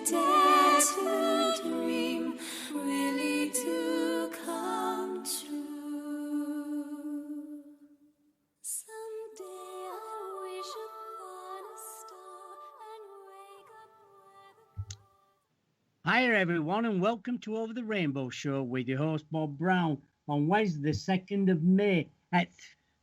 dare to dream, really to come true. Someday I'll wish upon a star and wake up where the... Hi everyone and welcome to Over the Rainbow Show with your host Bob Brown on Wednesday the 2nd of May at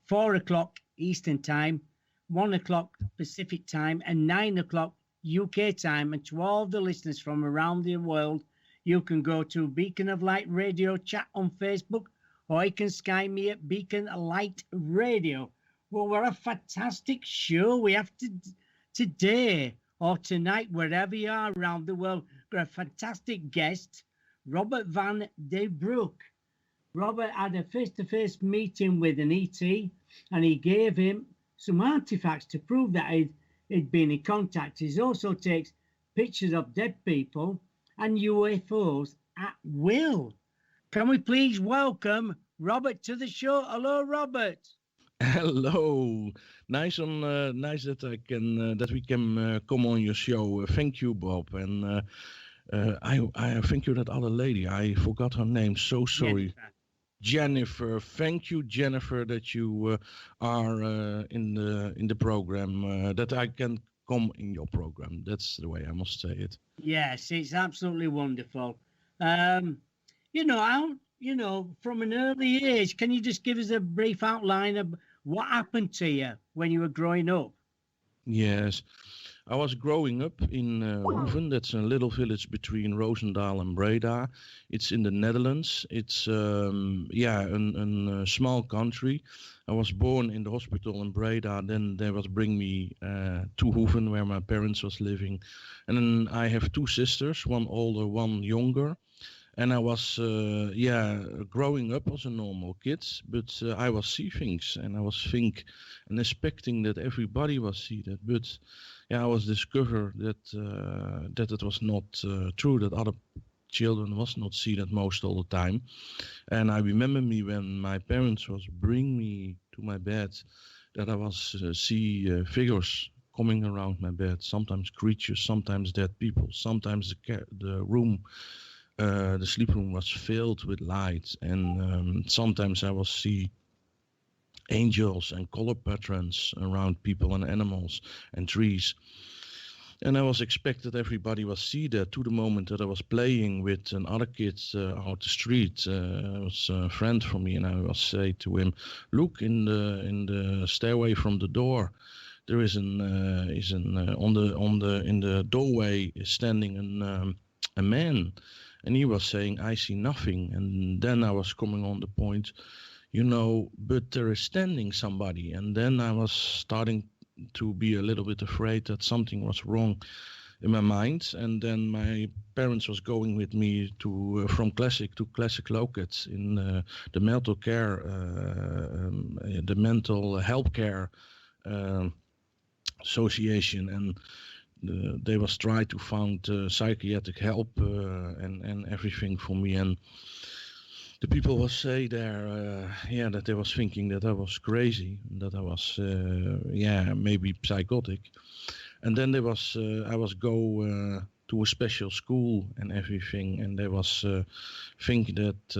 4 o'clock Eastern Time, 1 o'clock Pacific Time and 9 o'clock UK time. And to all the listeners from around the world, you can go to Beacon of Light Radio chat on Facebook, or you can Sky me at Beacon Light Radio. Well, what a fantastic show we have today or tonight, wherever you are around the world. Got a fantastic guest, Robbert van de Broeke. Robbert had a face-to-face meeting with an ET, and he gave him some artifacts to prove that he'd been in contact. He also takes pictures of dead people and UFOs at will. Can we please welcome Robbert to the show? Hello, Robbert. Hello, nice that I can that we can come on your show. Thank you, Bob, and I thank you that other lady. I forgot her name. So sorry, Jennifer. Thank you, Jennifer, that you are in the program. That I can come in your program. That's the way I must say it. Yes, it's absolutely wonderful. From an early age, can you just give us a brief outline of what happened to you when you were growing up? Yes, I was growing up in Hoeven. That's a little village between Roosendaal and Breda. It's in the Netherlands. It's a small country. I was born in the hospital in Breda. Then they was bring me to Hoeven, where my parents was living. And then I have two sisters, one older, one younger. And I was, growing up as a normal kid, but I was see things, and I was think and expecting that everybody was see that. But I was discovered that it was not true, that other children was not see that most all the time. And I remember me when my parents was bring me to my bed, that I was see figures coming around my bed, sometimes creatures, sometimes dead people, sometimes the room. The sleep room was filled with light, and sometimes I will see angels and color patterns around people and animals and trees. And I was expected everybody was see that, to the moment that I was playing with another kid out the street. It was a friend for me, and I was say to him, "Look in the stairway from the door. There is in the doorway is standing a man." And he was saying, "I see nothing." And then I was coming on the point, but there is standing somebody. And then I was starting to be a little bit afraid that something was wrong in my mind. And then my parents was going with me to from classic to classic locates in the mental care, the mental health care association. And they was trying to find psychiatric help and everything for me, and the people was say there that they was thinking that I was crazy, that I was maybe psychotic. And then there was I was go to a special school and everything, and they was thinking that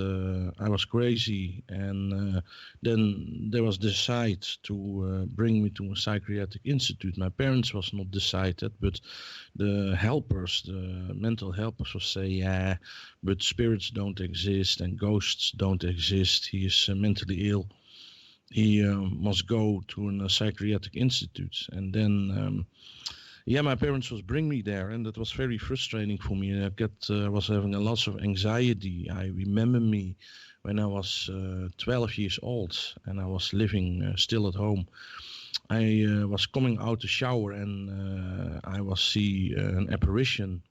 I was crazy, and then they was decide to bring me to a psychiatric institute. My parents was not decided, but the helpers, the mental helpers, will say, but spirits don't exist and ghosts don't exist. He is mentally ill. He must go to a psychiatric institute. And then my parents was bring me there, and that was very frustrating for me. I was having a lot of anxiety. I remember me when I was 12 years old, and I was living still at home. I was coming out the shower, and I was see an apparition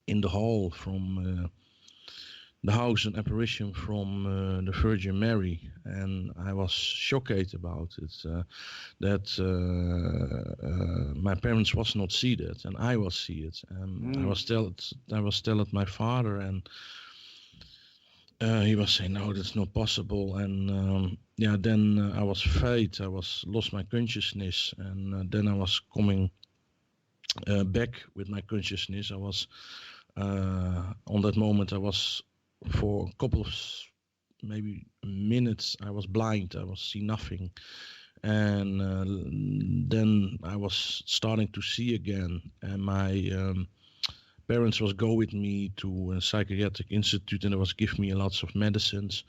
in the hall from the house, an apparition from the Virgin Mary, and I was shocked about it, that my parents was not see that, and I was see it. I was tell it my father, and he was saying, "No, that's not possible." And then I was afraid. I was lost my consciousness, and then I was coming back with my consciousness. I was on that moment. I was for a couple of maybe minutes. I was blind. I was see nothing, and then I was starting to see again. And my parents was go with me to a psychiatric institute, and they was give me lots of medicines.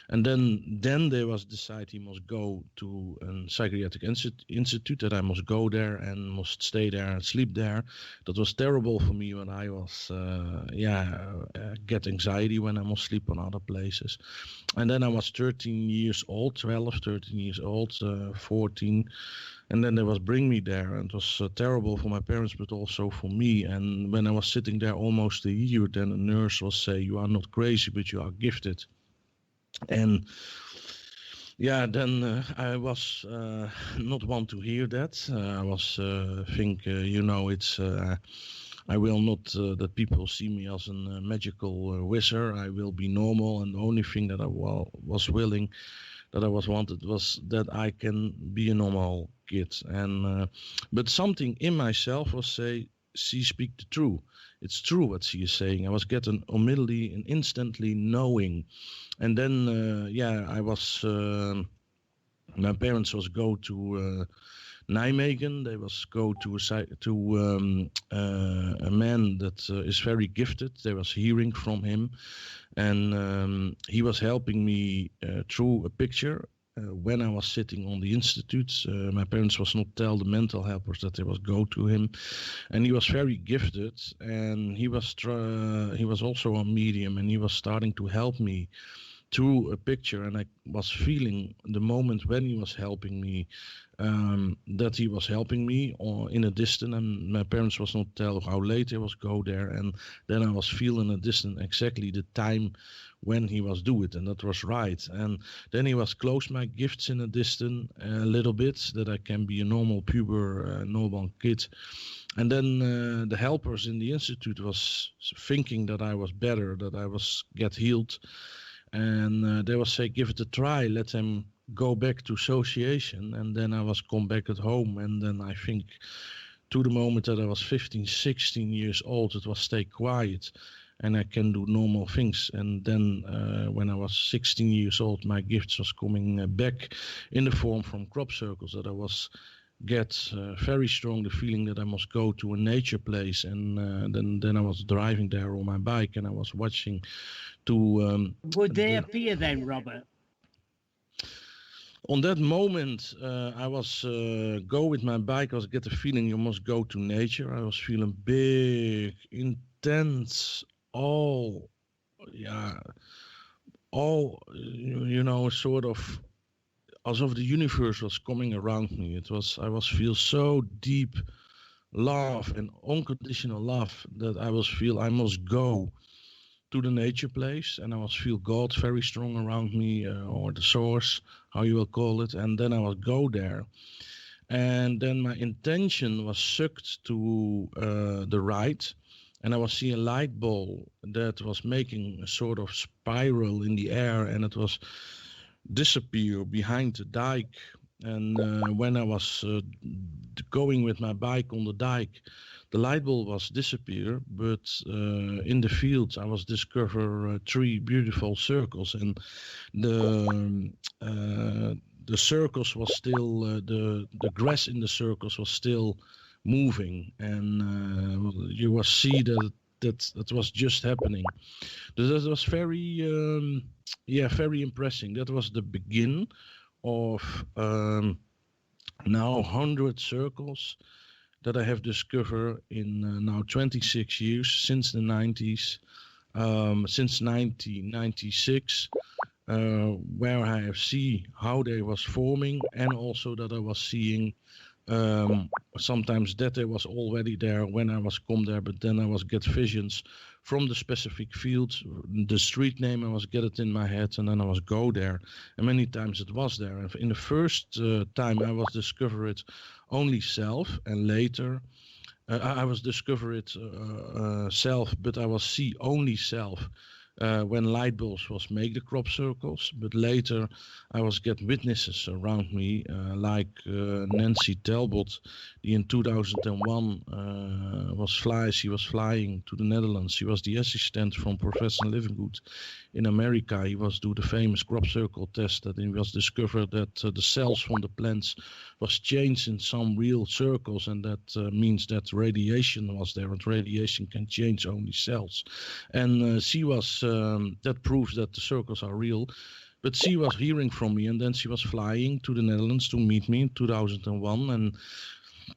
And then they was decide he must go to a psychiatric institute, that I must go there and must stay there and sleep there. That was terrible for me when I was get anxiety when I must sleep on other places. And then I was 13 years old, 12, 13 years old, 14. And then they was bring me there, and it was terrible for my parents, but also for me. And when I was sitting there almost a year, then a nurse will say, "You are not crazy, but you are gifted." And then I was not want to hear that. I was think, it's I will not that people see me as a magical wizard. I will be normal, and the only thing that I was willing, that I was wanted, was that I can be a normal kid. And but something in myself was say, "She speak the truth. It's true what she is saying." I was getting immediately and instantly knowing. And then I was my parents was go to Nijmegen. They was go to a man that is very gifted. They was hearing from him, and he was helping me through a picture. When I was sitting on the institute, my parents was not tell the mental helpers that they was go to him, and he was very gifted, and he was also a medium, and he was starting to help me through a picture. And I was feeling the moment when he was helping me, that he was helping me or in a distance, and my parents was not tell how late they was go there. And then I was feeling a distance exactly the time when he was do it, and that was right. And then he was close my gifts in a distance a little bit, that I can be a normal puber, normal kid. And then the helpers in the institute was thinking that I was better, that I was get healed, and they was say, "Give it a try, let them go back to association." And then I was come back at home, and then I think to the moment that I was 15, 16 years old, it was stay quiet and I can do normal things. And then when I was 16 years old, my gifts was coming back in the form from crop circles, that I was get very strong the feeling that I must go to a nature place. And then I was driving there on my bike, and I was watching to... Would they appear then, Robbert? On that moment, I was go with my bike. I was get the feeling you must go to nature. I was feeling big, intense, all sort of as if the universe was coming around me. I was feel so deep love and unconditional love that I was feel I must go to the nature place, and I was feel God very strong around me, or the source, how you will call it. And then I would go there, and then my intention was sucked to the right, and I was seeing a light ball that was making a sort of spiral in the air, and it was disappear behind the dike. And when I was going with my bike on the dike, the light bulb was disappear, but in the fields I was discover 3 beautiful circles, and the circles was still the grass in the circles was still moving, and you will see that was just happening. That was very very impressive. That was the begin of now 100 circles that I have discovered in now 26 years, since the 90s, since 1996, where I have seen how they was forming, and also that I was seeing sometimes that they was already there when I was come there, but then I was get visions from the specific field, the street name, I was get it in my head, and then I was go there, and many times it was there. And in the first time I was discover it only self, and later I was discover it self, but I was see only self when light bulbs was make the crop circles, but later I was get witnesses around me, like Nancy Talbot, die in 2001 she was flying to the Netherlands. She was the assistant from Professor Livingood in America. He was do the famous crop circle test, that it was discovered that the cells from the plants was changed in some real circles, and that means that radiation was there, and radiation can change only cells. And she was that proves that the circles are real. But she was hearing from me, and then she was flying to the Netherlands to meet me in 2001, and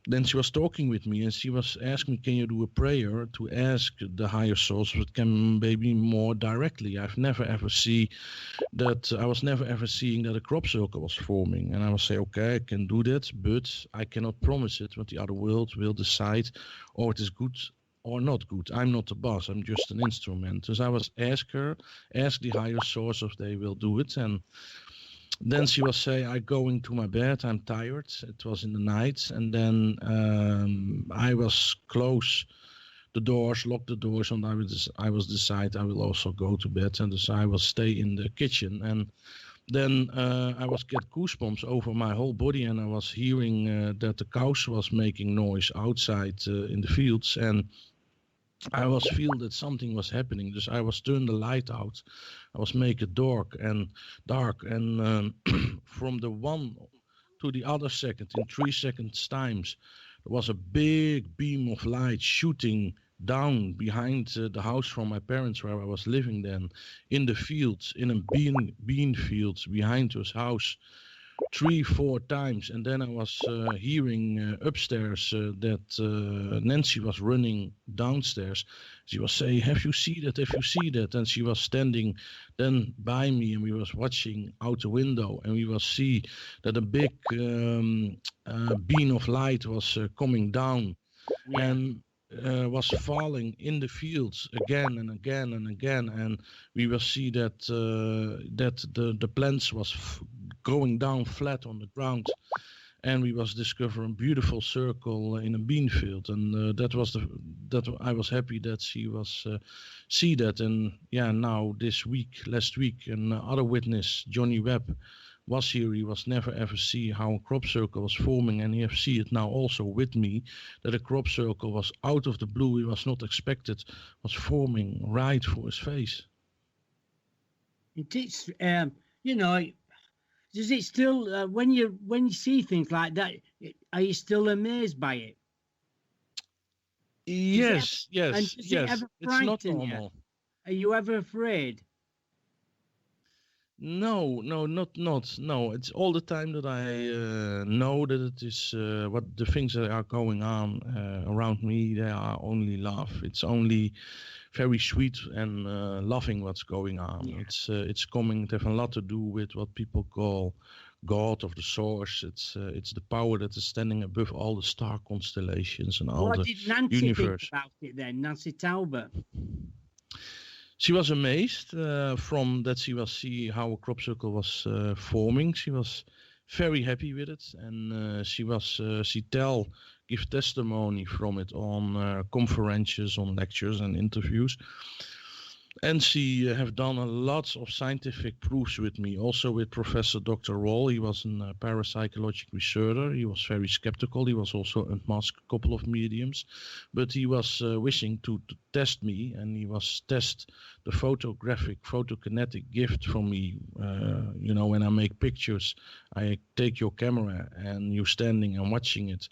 then she was talking with me, and she was asking me, can you do a prayer to ask the higher source if it can maybe more directly? I've never ever see that. I was never ever seeing that a crop circle was forming, and I would say, okay, I can do that, but I cannot promise it, but the other world will decide, or it is good or not good. I'm not the boss, I'm just an instrument. So I was ask the higher source if they will do it, and then she was say, I going to my bed, I'm tired. It was in the night, and then I was close the doors, lock the doors, and I was decide I will also go to bed, and so I will stay in the kitchen. And then I was get goosebumps over my whole body, and I was hearing that the cows was making noise outside in the fields, and I was feel that something was happening. So I was turn the light out. I was make it dark, and from the one to the other second, in 3 seconds times, there was a big beam of light shooting down behind the house from my parents where I was living then, in the fields, in a bean fields behind his house, 3-4 times. And then I was hearing upstairs that Nancy was running downstairs. She was saying, have you seen that, have you seen that? And she was standing then by me, and we was watching out the window, and we was see that a big beam of light was coming down, and was falling in the fields again and again and again, and we will see that the plants was going down flat on the ground, and we was discovering a beautiful circle in a bean field, and that I was happy that she was see that. And yeah, now last week, another witness, Johny Webb, was here. He was never ever see how a crop circle was forming, and he have see it now also with me, that a crop circle was out of the blue, he was not expected, was forming right for his face. It is, does it still, when you see things like that, are you still amazed by it? Yes, yes. It ever It's not frighten normal. you? Are you ever afraid? No, no. It's all the time that I know that it is what the things that are going on around me, they are only love. It's only very sweet and loving what's going on. Yeah. It's coming to have a lot to do with what people call God of the source. It's the power that is standing above all the star constellations and all the universe. What did Nancy think about it then, Nancy Talbot? She was amazed from that she was see how a crop circle was forming. She was very happy with it, and she give testimony from it on conferences, on lectures and interviews. And she have done a lot of scientific proofs with me, also with Professor Dr. Roll. He was a parapsychological researcher. He was very skeptical. He was also unmasked a couple of mediums, but he was wishing to test me, and he was test the photokinetic gift from me. When I make pictures, I take your camera and you standing and watching it.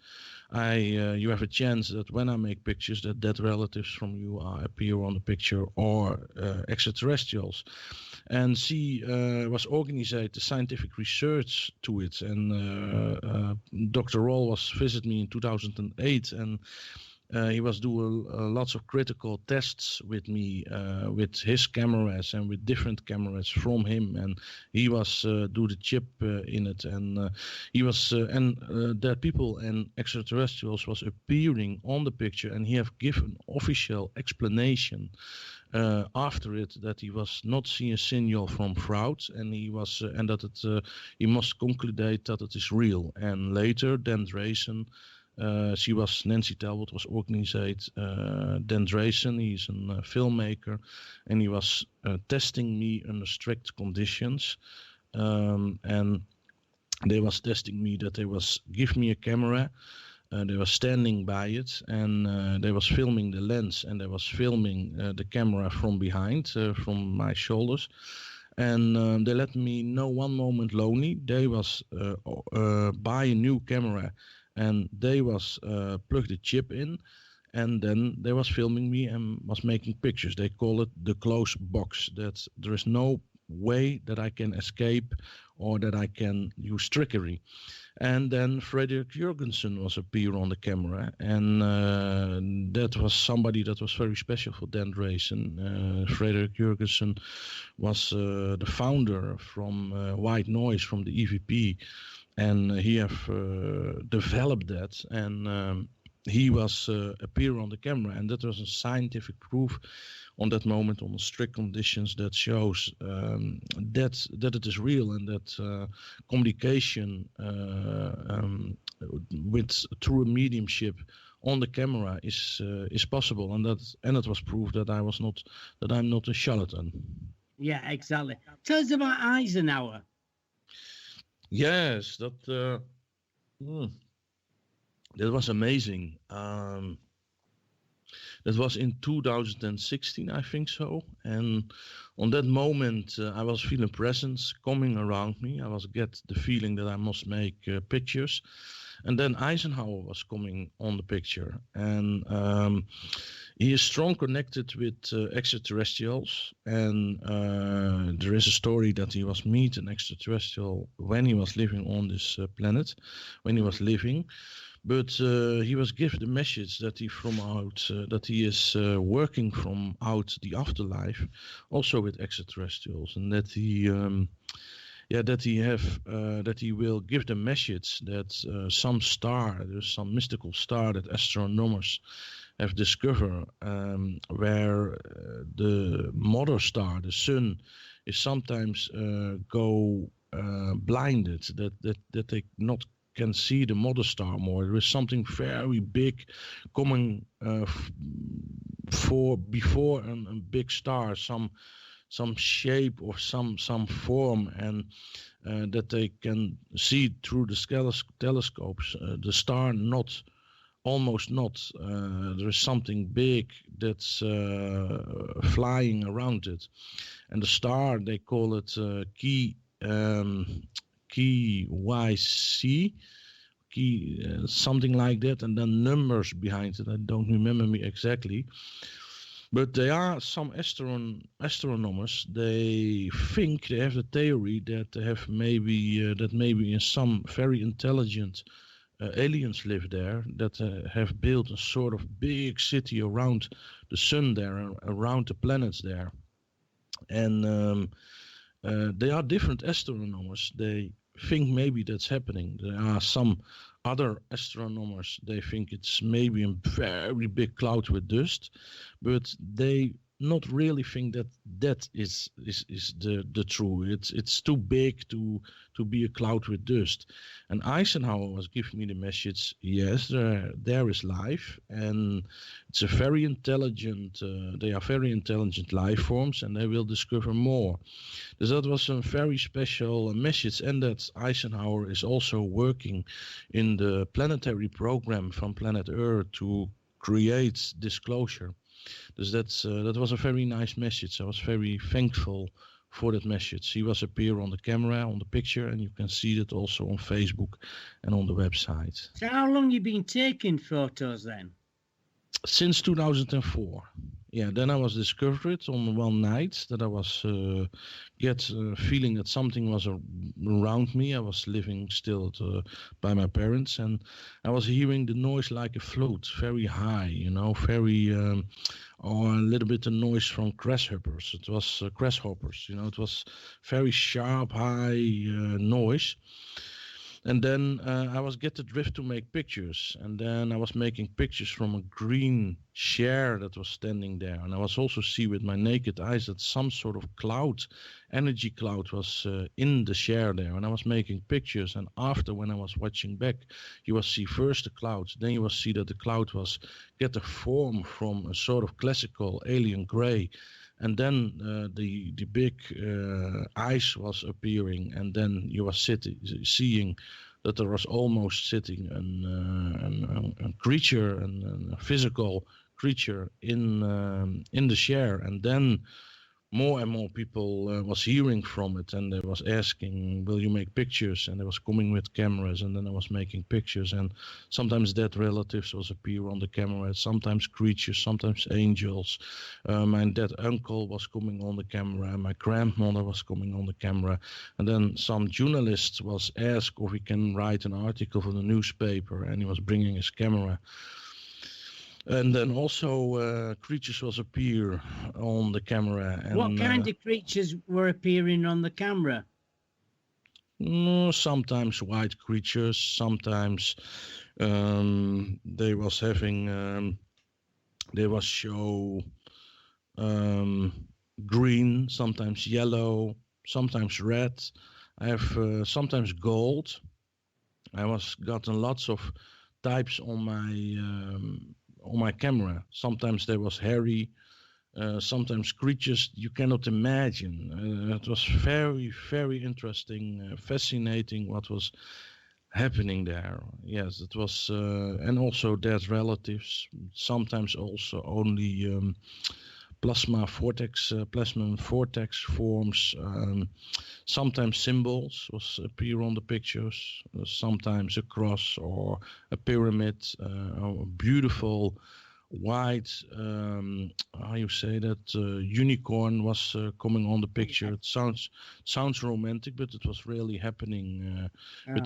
You have a chance that when I make pictures that relatives from you appear on the picture, or extraterrestrials. And she was organizing the scientific research to it, and Dr. Roll was visit me in 2008, and he was doing lots of critical tests with me, with his cameras and with different cameras from him, and he was do the chip in it, and he was that people and extraterrestrials was appearing on the picture, and he have given official explanation after it that he was not seeing a signal from fraud, and he was and that it he must conclude that it is real. And later, Dan Drayson She was Nancy Talbot was organized. Dan Drayson, he's a filmmaker, and he was testing me under strict conditions. And they was testing me that they was give me a camera. They were standing by it, and they was filming the lens, and they was filming the camera from behind, from my shoulders. And they let me know one moment lonely. They was buy a new camera, and they was plug the chip in, and then they was filming me and was making pictures. They call it the closed box. That there is no way that I can escape or that I can use trickery. And then Frederick Jurgensen was appear on the camera, and that was somebody that was very special for Dan Drayson. Frederick Jurgensen was the founder from White Noise, from the EVP, and he have developed that, and he was appear on the camera, and that was a scientific proof on that moment, on the strict conditions, that shows that it is real, and that communication with through a mediumship on the camera is possible, and it was proof that I'm not a charlatan. Yeah, exactly. Tell us about Eisenhower. Yes, that was amazing. That was in 2016, I think so. And on that moment, I was feeling presence coming around me. I was get the feeling that I must make pictures. And then Eisenhower was coming on the picture. And he is strong connected with extraterrestrials. And there is a story that he was meet an extraterrestrial when he was living on this planet, when he was living. But he was given the message that he is working from out the afterlife, also with extraterrestrials, and that he will give the message that there's some mystical star that astronomers have discovered, where the mother star, the sun, is sometimes go blinded, that they not can see the mother star more. There is something very big coming before a big star, some shape or some form, and that they can see through the telescopes. The star almost not. There is something big that's flying around it, and the star, they call it KYC, something like that, and then numbers behind it. I don't remember me exactly, but there are some astronomers. They think, they have the theory that they have maybe some very intelligent aliens live there, that have built a sort of big city around the sun there, around the planets there, and they are different astronomers. They think maybe that's happening. There are some other astronomers, they think it's maybe a very big cloud with dust, but they not really think that is the true. It's too big to be a cloud with dust. And Eisenhower was giving me the message, yes, there is life, and it's a very intelligent, they are very intelligent life forms, and they will discover more. So that was a very special message, and that Eisenhower is also working in the planetary program from planet Earth to create disclosure. So that was a very nice message. I was very thankful for that message. He was appear on the camera, on the picture, and you can see that also on Facebook and on the website. So how long you been taking photos then? Since 2004. Yeah, then I was discovered on one night that I was feeling that something was around me. I was living still by my parents, and I was hearing the noise like a flute, very high, very, or a little bit of noise from grasshoppers. It was grasshoppers, it was very sharp, high noise. And then I was get the drift to make pictures, and then I was making pictures from a green chair that was standing there, and I was also see with my naked eyes that some sort of cloud, energy cloud, was in the chair there, and I was making pictures. And after, when I was watching back, you will see first the cloud, then you will see that the cloud was get a form from a sort of classical alien gray. And then the big ice was appearing, and then you were seeing that there was almost sitting a creature, a physical creature in the chair. And then more and more people was hearing from it, and they was asking, will you make pictures? And they was coming with cameras, and then I was making pictures. And sometimes dead relatives was appear on the camera, sometimes creatures, sometimes angels. My dead uncle was coming on the camera, my grandmother was coming on the camera. And then some journalist was asked if he can write an article for the newspaper, and he was bringing his camera. And then also creatures was appear on the camera. And, what kind of creatures were appearing on the camera? Sometimes white creatures, sometimes they was having, they was show green, sometimes yellow, sometimes red. I have sometimes gold. I was gotten lots of types on my camera. Sometimes there was hairy, sometimes creatures you cannot imagine. It was very, very interesting, fascinating what was happening there. Yes, it was, and also dead relatives. Sometimes also only plasma vortex forms. Sometimes symbols was appear on the pictures. Sometimes a cross or a pyramid, or a beautiful white, how you say that, unicorn was coming on the picture. It sounds romantic, but it was really happening with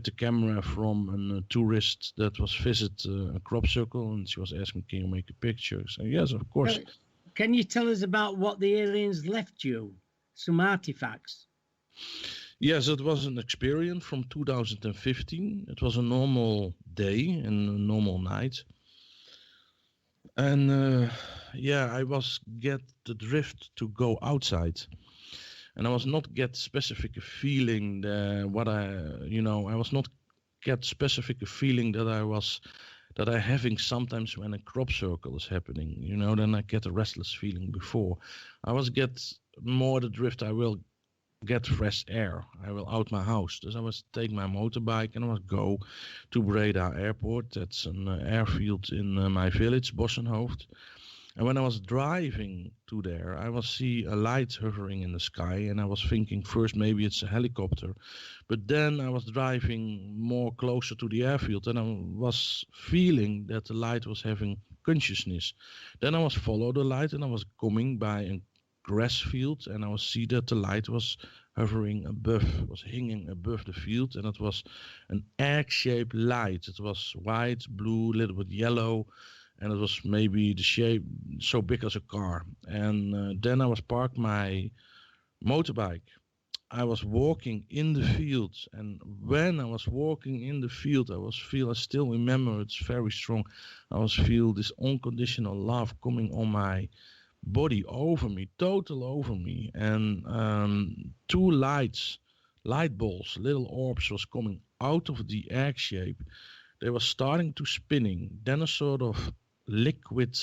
the camera from a tourist that was visit a crop circle, and she was asking, can you make a picture? So yes, of course. Can you tell us about what the aliens left you? Some artifacts? Yes, it was an experience from 2015. It was a normal day and a normal night. And I was get the drift to go outside. And I was not get specific a feeling that I was not get specific a feeling that I having sometimes when a crop circle is happening, then I get a restless feeling before. I was get more the drift, I will get fresh air. I will out my house. So I was take my motorbike and I was go to Breda Airport. That's an airfield in my village, Bossenhoofd. And when I was driving to there, I was see a light hovering in the sky, and I was thinking first maybe it's a helicopter. But then I was driving more closer to the airfield, and I was feeling that the light was having consciousness. Then I was follow the light, and I was coming by a grass field, and I was see that the light was hovering above, was hanging above the field, and it was an egg-shaped light. It was white, blue, a little bit yellow, and it was maybe the shape so big as a car. And then I was parked my motorbike. I was walking in the field, and when I was walking in the field, I still remember, it's very strong. I was feel this unconditional love coming on my body, over me, total over me. And two light balls, little orbs was coming out of the egg shape. They were starting to spinning. Then a sort of liquid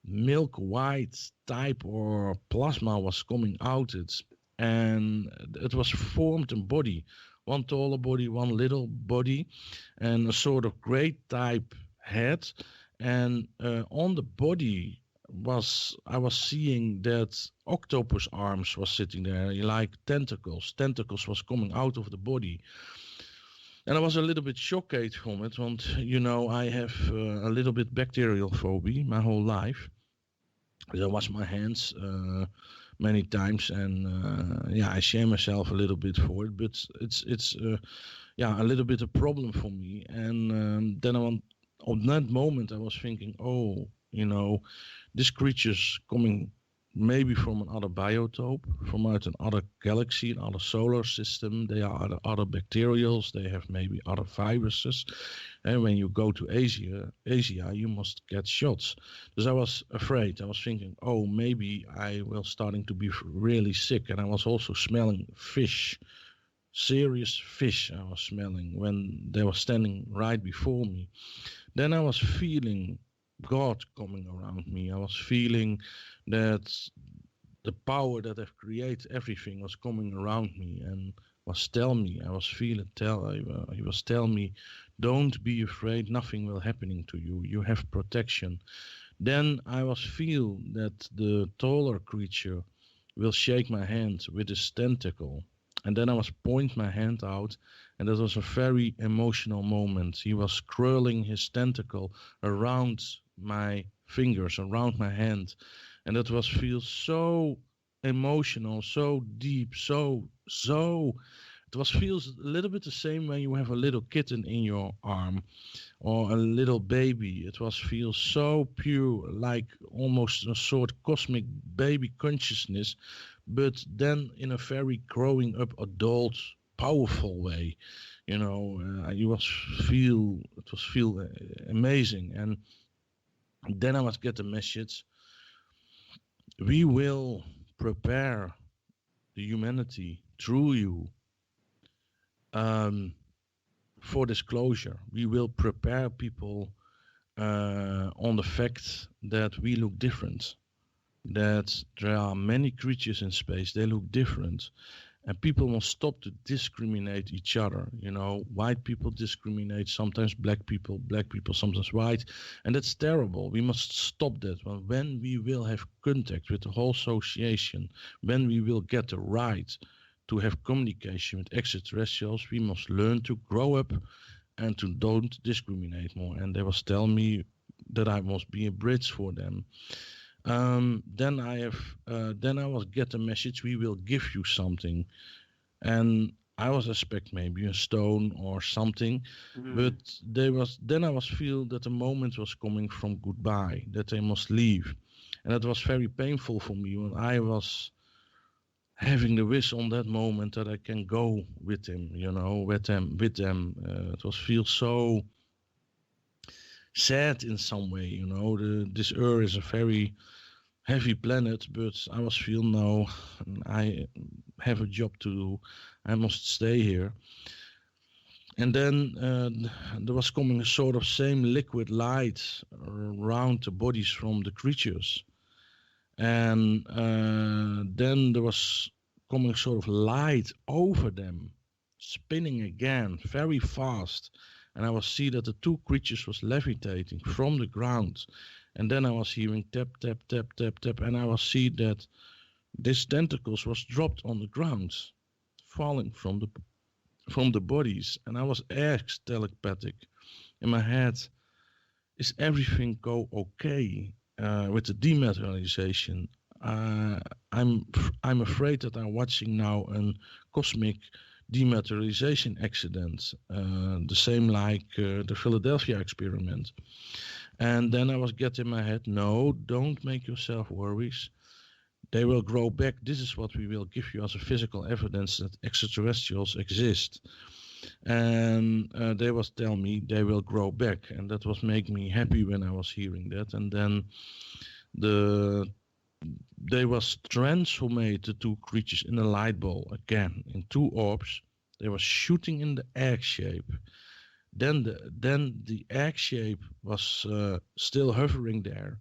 milk white type or plasma was coming out it, and it was formed a body, one taller body, one little body, and a sort of gray type head. And on the body I was seeing that octopus arms was sitting there, like tentacles was coming out of the body. And I was a little bit shocked from it, want I have a little bit bacterial phobia my whole life. I wash my hands many times, and I shame myself a little bit for it. But it's a little bit a problem for me. And then on that moment I was thinking, this creature's coming maybe from another biotope, from out another galaxy, another solar system. They are other bacterials. They have maybe other viruses. And when you go to Asia, you must get shots. Because I was afraid. I was thinking, oh, maybe I will starting to be really sick. And I was also smelling fish, serious fish I was smelling when they were standing right before me. Then I was feeling God coming around me. I was feeling that the power that have created everything was coming around me and was telling me, he was telling me, don't be afraid, nothing will happening to you. You have protection. Then I was feel that the taller creature will shake my hand with his tentacle. And then I was point my hand out, and that was a very emotional moment. He was curling his tentacle around my fingers, around my hand, and that was feel so emotional, so deep, so it was feels a little bit the same when you have a little kitten in your arm or a little baby. It was feel so pure, like almost a sort of cosmic baby consciousness, but then in a very growing up adult powerful way. It was feel amazing. And then I must get the message, we will prepare the humanity through you for disclosure. We will prepare people on the fact that we look different, that there are many creatures in space, they look different. And people will stop to discriminate each other. White people discriminate, sometimes black people sometimes white. And that's terrible. We must stop that. When we will have contact with the whole association, when we will get the right to have communication with extraterrestrials, we must learn to grow up and to don't discriminate more. And they was telling me that I must be a bridge for them. Then I was get the message, we will give you something. And I was expect maybe a stone or something, but then I was feel that the moment was coming from goodbye, that they must leave. And it was very painful for me when I was having the wish on that moment that I can go with him, with them. It was feel so sad in some way, this Earth is a very heavy planet, but I was feel no, I have a job to do, I must stay here. And then there was coming a sort of same liquid light around the bodies from the creatures. And then there was coming sort of light over them, spinning again very fast. And I was see that the two creatures was levitating from the ground. And then I was hearing tap, tap, tap, tap, tap. And I was see that this tentacles was dropped on the ground, falling from the bodies. And I was asked telepathic in my head, is everything go okay with the dematerialization? I'm afraid that I'm watching now a cosmic dematerialization accident, the same like the Philadelphia experiment. And then I was getting my head, no, don't make yourself worries. They will grow back. This is what we will give you as a physical evidence that extraterrestrials exist. And they was telling me they will grow back. And that was making me happy when I was hearing that. And then they was transformed, the two creatures, in a light ball again, in two orbs. They were shooting in the egg shape. Then the egg shape was still hovering there,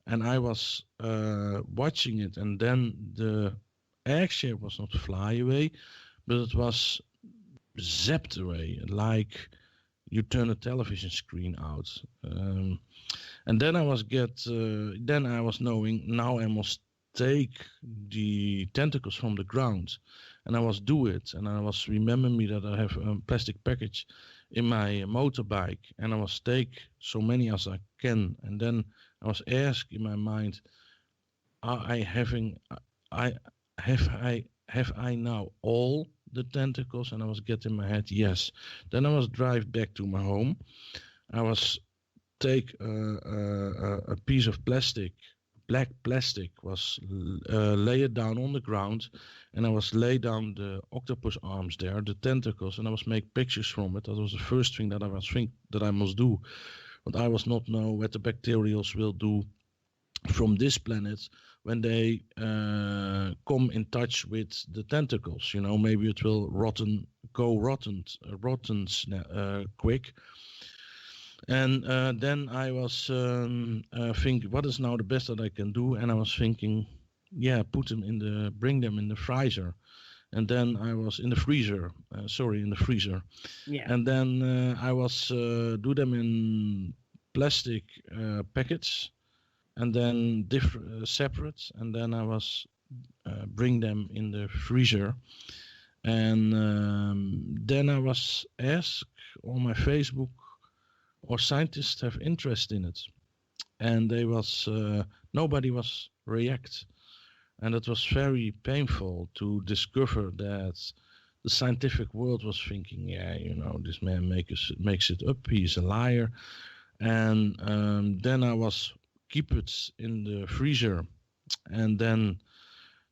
and I was watching it. And then the egg shape was not fly away, but it was zapped away, like you turn a television screen out. And then I was knowing now I must take the tentacles from the ground, and I was do it. And I was remembering me that I have a plastic package in my motorbike, and I was take so many as I can. And then I was asked in my mind, have I now all the tentacles? And I was getting my head, yes. Then I was drive back to my home. I was take a piece of plastic black plastic was laid down on the ground, and I was laid down the octopus arms there, the tentacles, and I was make pictures from it. That was the first thing that I was think that I must do, but I was not know what the bacterials will do from this planet when they come in touch with the tentacles. You know, maybe it will go rotten quick. And then I was thinking, what is now the best that I can do? And I was thinking, yeah, bring them in the freezer. And then I was in the freezer, in the freezer. Yeah. And then I was do them in plastic packets, and then separate. And then I was bring them in the freezer. And then I was asked on my Facebook, or scientists have interest in it, and nobody was react, and it was very painful to discover that the scientific world was thinking, yeah, you know, this man makes it up, he's a liar. And then I was keep it in the freezer, and then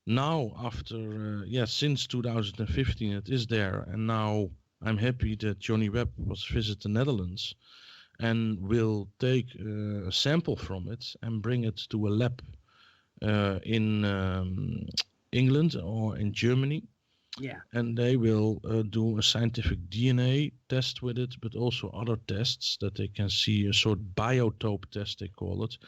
now after since 2015 it is there, and now I'm happy that Johny Webb was visit the Netherlands and will take a sample from it and bring it to a lab in England or in Germany. Yeah. And they will do a scientific DNA test with it, but also other tests that they can see, a sort of biotope test they call it,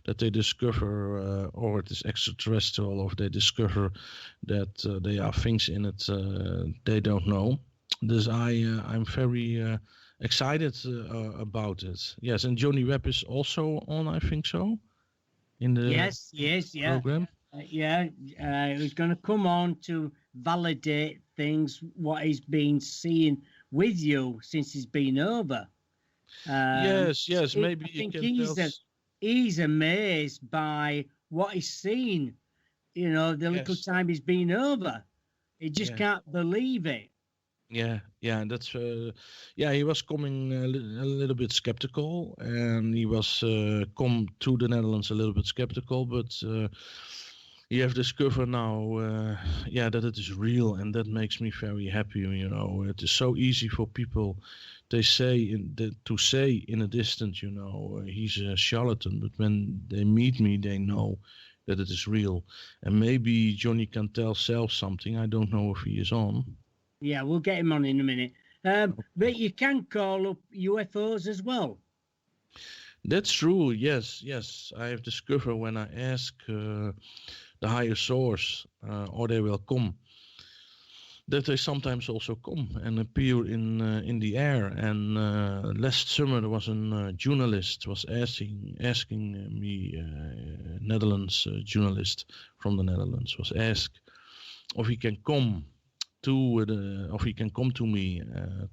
that they discover or it is extraterrestrial, or if they discover that there are things in it they don't know. Dus I'm very excited about it. Yes, and Johny Webb is also on, I think so, in the program. He's going to come on to validate things, what he's been seeing with you since he's been over. Yes, maybe I think he can he's amazed by what he's seen, you know, the little time he's been over. He just can't believe it. Yeah, that's he was coming a little bit skeptical, and he was come to the Netherlands a little bit skeptical, but he have discovered now that it is real, and that makes me very happy. You know, it is so easy for people, they say to say in a distance, you know, he's a charlatan, but when they meet me, they know that it is real. And maybe Johnny can tell Self something. I don't know if he is on. Yeah, we'll get him on in a minute. But you can call up UFOs as well. That's true. Yes. I have discovered when I ask the higher source, or they will come, that they sometimes also come and appear in the air. And last summer there was a journalist was asking me, Netherlands journalist from the Netherlands was asked if he can come to me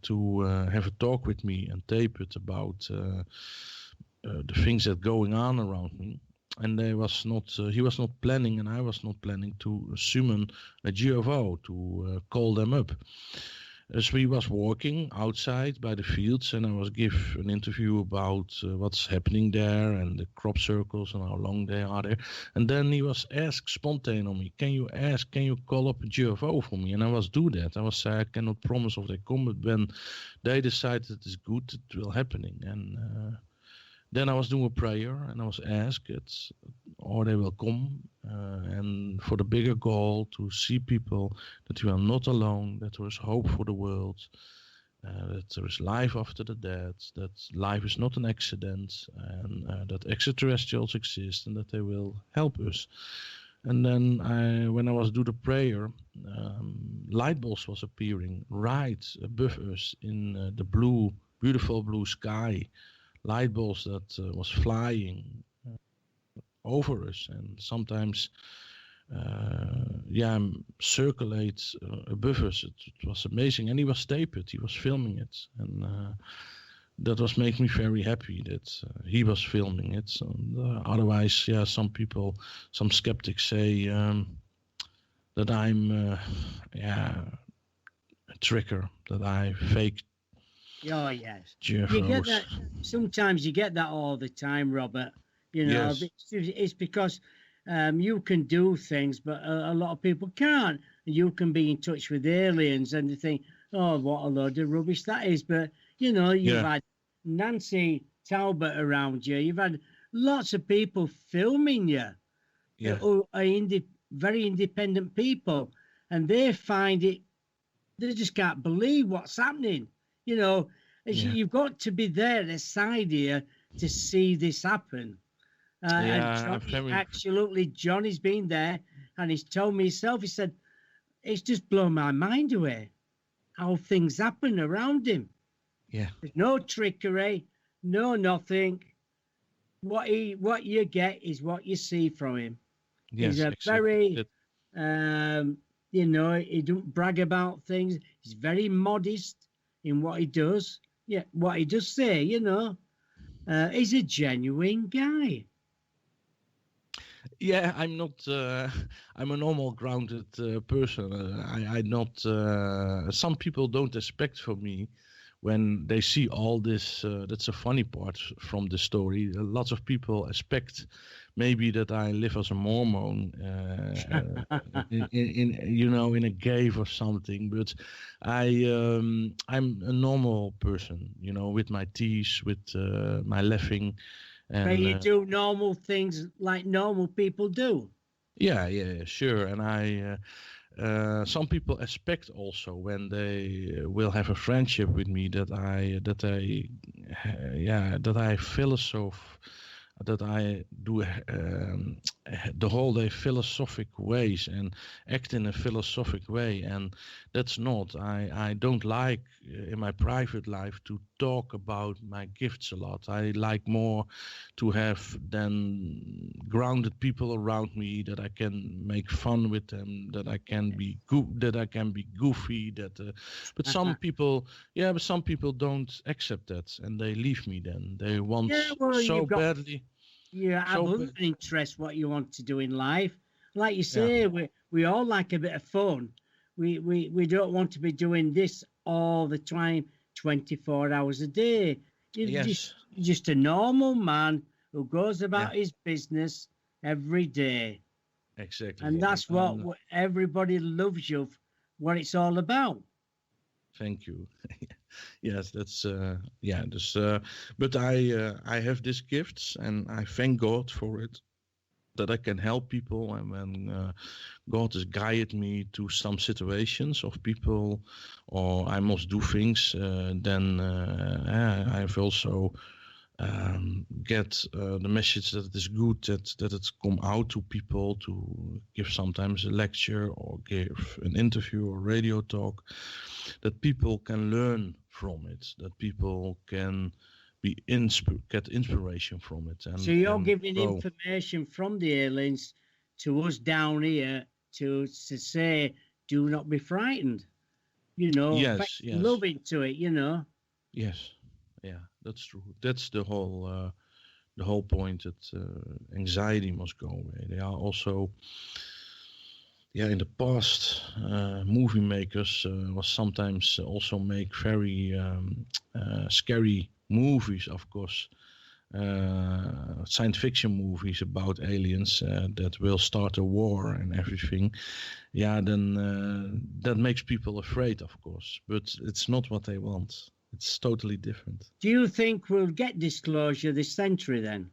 to have a talk with me and tape it about the things that going on around me. And he was not planning, and I was not planning to summon a UFO to call them up. As we was walking outside by the fields, and I was give an interview about what's happening there and the crop circles and how long they are there. And then he was asked spontaneously on me, can you call up a UFO for me? And I was do that. I was say I cannot promise if they come, but when they decide that it's good, it will happening. And then I was doing a prayer, and I was asked or they will come, and for the bigger goal to see people that we are not alone, that there is hope for the world, that there is life after the death, that life is not an accident, and that extraterrestrials exist, and that they will help us. And then when I was doing the prayer, light bulbs was appearing right above us in the beautiful blue sky. Light bulbs that was flying over us, and sometimes circulate above us. It was amazing, and he was taped. He was filming it, and that was making me very happy that he was filming it. And, otherwise, some skeptics say that I'm a tricker, that I fake. Oh yes, UFOs. You get that. Sometimes you get that all the time, Robert. You know, Yes. it's because you can do things, but a lot of people can't. You can be in touch with aliens and they think, oh, what a load of rubbish that is. But, you know, you've had Nancy Talbot around you. You've had lots of people filming you who are very independent people. And they find it, they just can't believe what's happening. You know, you've got to be there beside you to see this happen. And absolutely, Johnny's been there and he's told me himself, he said, it's just blown my mind away how things happen around him. Yeah. There's no trickery, no nothing. What you get is what you see from him. Yes, he's a very, you know, he don't brag about things. He's very modest in what he does. Yeah, what he does say, you know. He's a genuine guy. Yeah, I'm not. I'm a normal, grounded person. I'm not. Some people don't expect from me when they see all this. That's a funny part from the story. Lots of people expect maybe that I live as a Mormon, in you know, in a cave or something. But I'm a normal person, you know, with my teeth, with my laughing. And, but you do normal things like normal people do. Yeah, sure. And some people expect also when they will have a friendship with me that I philosoph, that I do the whole day philosophic ways and act in a philosophic way, and that's not. I don't like in my private life to talk about my gifts a lot. I like more to have then grounded people around me that I can make fun with them, that I can be goofy. But some people, but some people don't accept that and they leave me. Then they want so badly. Yeah, I have an interest what you want to do in life. Like you say, we all like a bit of fun. We don't want to be doing this all the time, 24 hours a day. You're just a normal man who goes about his business every day. Exactly. And that's what everybody loves you, what it's all about. Thank you. Yes, that's but I have these gifts and I thank God for it, that I can help people. And when God has guided me to some situations of people, or I must do things, then I've also get the message that it is good that it's come out to people, to give sometimes a lecture or give an interview or radio talk, that people can learn from it, that people can be get inspiration from it. And, so you're giving information from the aliens to us down here to say, do not be frightened. You know, love into it, you know. Yes. Yeah, that's true. That's the whole point, that anxiety must go away. They are also, in the past, movie makers was sometimes also make very scary movies, of course, science fiction movies about aliens that will start a war and everything. Yeah, then that makes people afraid, of course, but it's not what they want. It's totally different. Do you think we'll get disclosure this century then?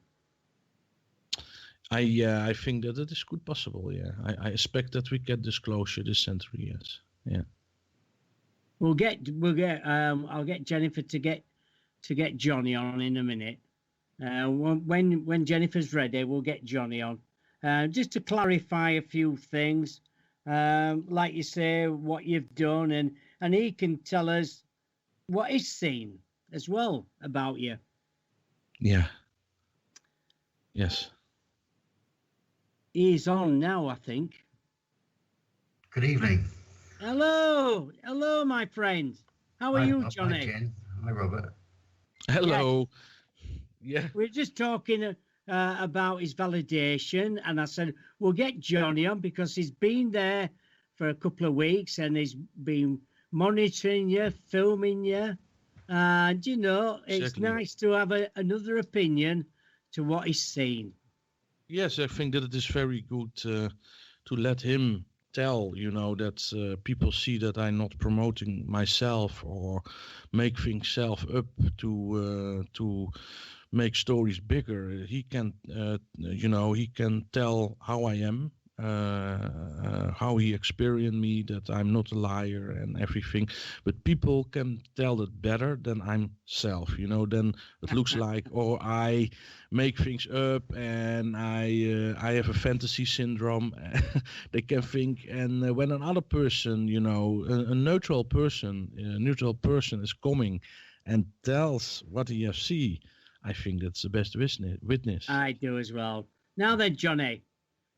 I think that it is good possible. Yeah, I expect that we get disclosure this century. Yes. Yeah. We'll get. I'll get Jennifer to get Johnny on in a minute. When Jennifer's ready, we'll get Johnny on. Just to clarify a few things, like you say, what you've done, and he can tell us what is seen as well about you. Yeah. Yes. He's on now, I think. Good evening. Hello, my friend. How are you, Johnny? Hi, Jen. Hi, Robert. Hello. Yeah. We're just talking about his validation, and I said we'll get Johnny on because he's been there for a couple of weeks and he's been monitoring you, filming you, and you know it's nice to have another opinion to what he's seen. Yes, I think that it is very good to let him tell, that people see that I'm not promoting myself or make things self up to make stories bigger. He can, he can tell how I am, how he experienced me, that I'm not a liar and everything. But people can tell it better than I'm self, then it looks like, or I make things up and I have a fantasy syndrome. They can think, and when another person, a neutral person is coming and tells what he has seen, I think that's the best witness. I do as well. Now then, Johnny,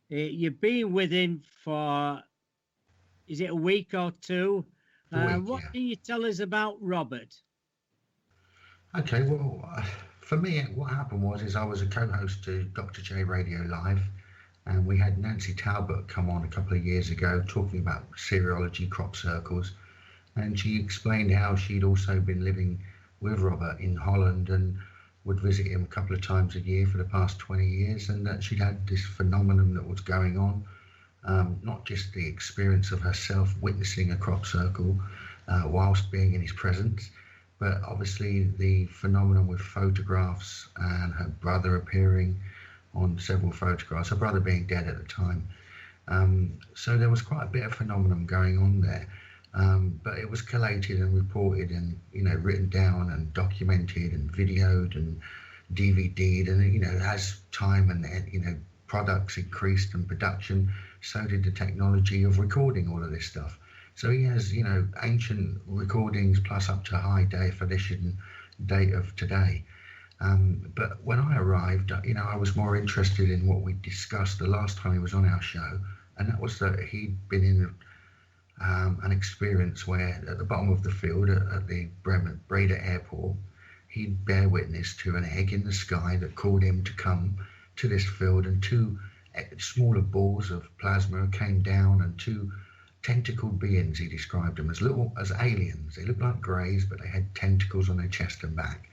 you've been with him for, is it a week or two? What can you tell us about Robbert? Okay, well, for me, what happened was I was a co-host to Dr. J Radio Live, and we had Nancy Talbot come on a couple of years ago talking about seriology, crop circles, and she explained how she'd also been living with Robbert in Holland and would visit him a couple of times a year for the past 20 years, and that she'd had this phenomenon that was going on, not just the experience of herself witnessing a crop circle whilst being in his presence, but obviously the phenomenon with photographs and her brother appearing on several photographs, her brother being dead at the time. So there was quite a bit of phenomenon going on there. But it was collated and reported and, written down and documented and videoed and DVD'd. And, as time and, products increased and production, so did the technology of recording all of this stuff. So he has, ancient recordings plus up to high definition date of today. But when I arrived, I was more interested in what we discussed the last time he was on our show. And that was that he'd been in an experience where at the bottom of the field at the Breda airport, he'd bear witness to an egg in the sky that called him to come to this field, and two smaller balls of plasma came down, and two tentacled beings, he described them as aliens. They looked like greys, but they had tentacles on their chest and back.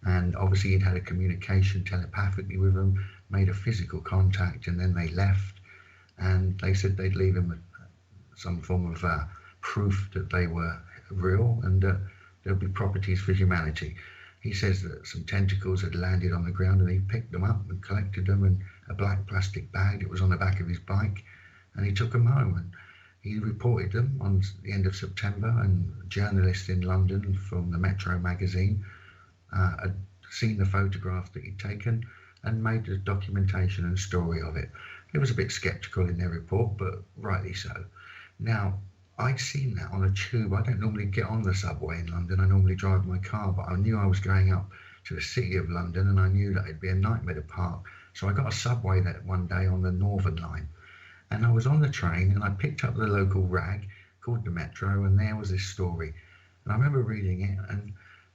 And obviously he'd had a communication telepathically with them, made a physical contact, and then they left, and they said they'd leave him some form of proof that they were real and that there'd be properties for humanity. He says that some tentacles had landed on the ground, and he picked them up and collected them in a black plastic bag that was on the back of his bike, and he took them home, and he reported them on the end of September, and journalists in London from the Metro magazine had seen the photograph that he'd taken and made a documentation and story of it. It was a bit sceptical in their report, but rightly so. Now, I'd seen that on a tube. I don't normally get on the subway in London. I normally drive my car, but I knew I was going up to the city of London, and I knew that it'd be a nightmare to park. So I got a subway that one day on the Northern Line, and I was on the train, and I picked up the local rag called the Metro, and there was this story. And I remember reading it and